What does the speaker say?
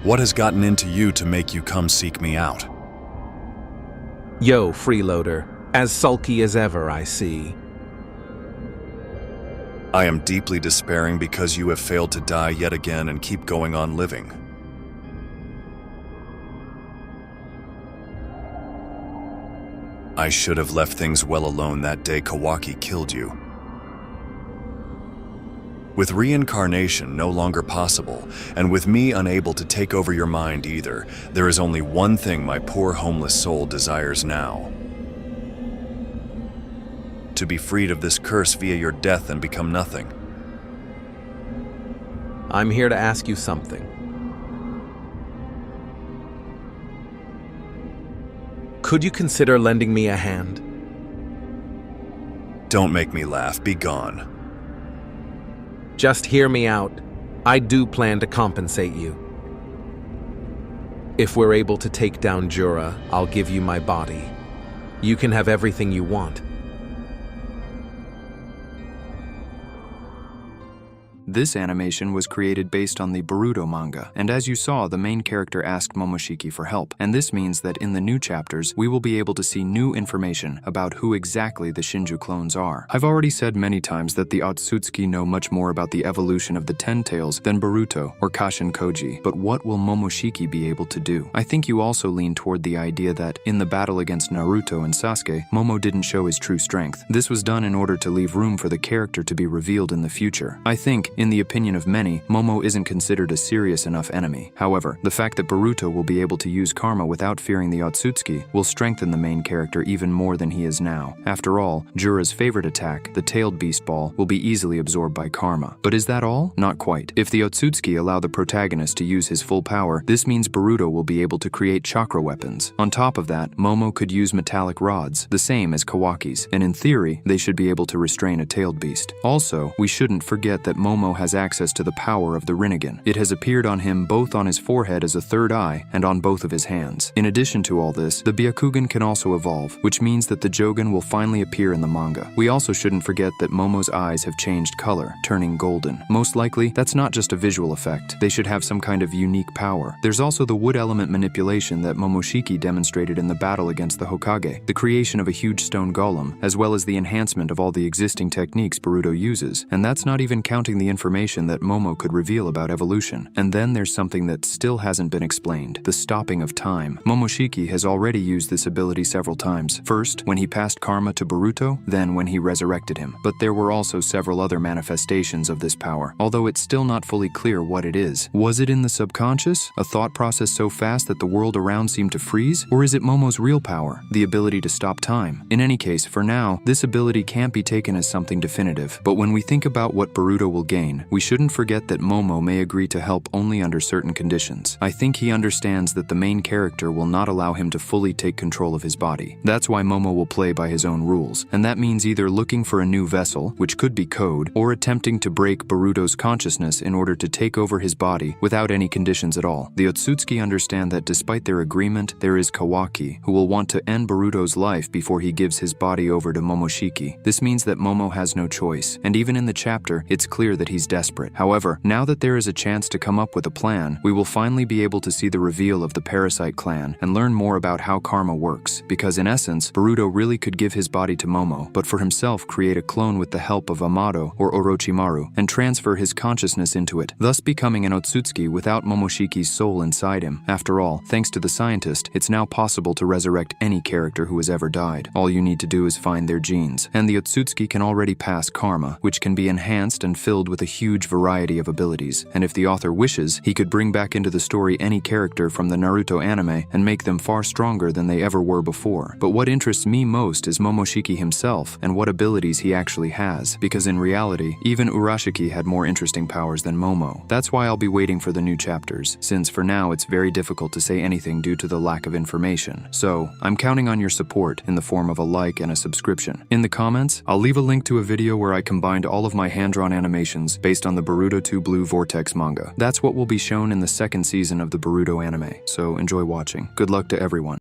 What has gotten into you to make you come seek me out? Yo, freeloader. As sulky as ever, I see. I am deeply despairing because you have failed to die yet again and keep going on living. I should have left things well alone that day Kawaki killed you. With reincarnation no longer possible, and with me unable to take over your mind either, there is only one thing my poor homeless soul desires now. To be freed of this curse via your death and become nothing. I'm here to ask you something. Could you consider lending me a hand? Don't make me laugh, be gone. Just hear me out. I do plan to compensate you. If we're able to take down Jura, I'll give you my body. You can have everything you want. This animation was created based on the Boruto manga, and as you saw, the main character asked Momoshiki for help, and this means that in the new chapters, we will be able to see new information about who exactly the Shinju clones are. I've already said many times that the Otsutsuki know much more about the evolution of the Ten Tails than Boruto or Kashin Koji, but what will Momoshiki be able to do? I think you also lean toward the idea that, in the battle against Naruto and Sasuke, Momo didn't show his true strength. This was done in order to leave room for the character to be revealed in the future. I think, in the opinion of many, Momo isn't considered a serious enough enemy. However, the fact that Boruto will be able to use karma without fearing the Otsutsuki will strengthen the main character even more than he is now. After all, Jura's favorite attack, the tailed beast ball, will be easily absorbed by karma. But is that all? Not quite. If the Otsutsuki allow the protagonist to use his full power, this means Boruto will be able to create chakra weapons. On top of that, Momo could use metallic rods, the same as Kawaki's, and in theory, they should be able to restrain a tailed beast. Also, we shouldn't forget that Momo has access to the power of the Rinnegan. It has appeared on him both on his forehead as a third eye and on both of his hands. In addition to all this, the Byakugan can also evolve, which means that the Jogan will finally appear in the manga. We also shouldn't forget that Momo's eyes have changed color, turning golden. Most likely, that's not just a visual effect. They should have some kind of unique power. There's also the wood element manipulation that Momoshiki demonstrated in the battle against the Hokage, the creation of a huge stone golem, as well as the enhancement of all the existing techniques Boruto uses. And that's not even counting the information that Momo could reveal about evolution. And then there's something that still hasn't been explained, the stopping of time. Momoshiki has already used this ability several times. First, when he passed karma to Boruto, then when he resurrected him. But there were also several other manifestations of this power, although it's still not fully clear what it is. Was it in the subconscious, a thought process so fast that the world around seemed to freeze? Or is it Momo's real power, the ability to stop time? In any case, for now, this ability can't be taken as something definitive. But when we think about what Boruto will gain, we shouldn't forget that Momo may agree to help only under certain conditions. I think he understands that the main character will not allow him to fully take control of his body. That's why Momo will play by his own rules, and that means either looking for a new vessel, which could be code, or attempting to break Boruto's consciousness in order to take over his body without any conditions at all. The Otsutsuki understand that despite their agreement, there is Kawaki, who will want to end Boruto's life before he gives his body over to Momoshiki. This means that Momo has no choice, and even in the chapter, it's clear that he's desperate. However, now that there is a chance to come up with a plan, we will finally be able to see the reveal of the Parasite clan and learn more about how karma works, because in essence, Boruto really could give his body to Momo, but for himself create a clone with the help of Amado or Orochimaru and transfer his consciousness into it, thus becoming an Otsutsuki without Momoshiki's soul inside him. After all, thanks to the scientist, it's now possible to resurrect any character who has ever died. All you need to do is find their genes, and the Otsutsuki can already pass karma, which can be enhanced and filled with a huge variety of abilities, and if the author wishes, he could bring back into the story any character from the Naruto anime and make them far stronger than they ever were before. But what interests me most is Momoshiki himself and what abilities he actually has, because in reality, even Urashiki had more interesting powers than Momo. That's why I'll be waiting for the new chapters, since for now it's very difficult to say anything due to the lack of information. So, I'm counting on your support in the form of a like and a subscription. In the comments, I'll leave a link to a video where I combined all of my hand-drawn animations based on the Boruto 2 Blue Vortex manga. That's what will be shown in the second season of the Boruto anime, so enjoy watching. Good luck to everyone.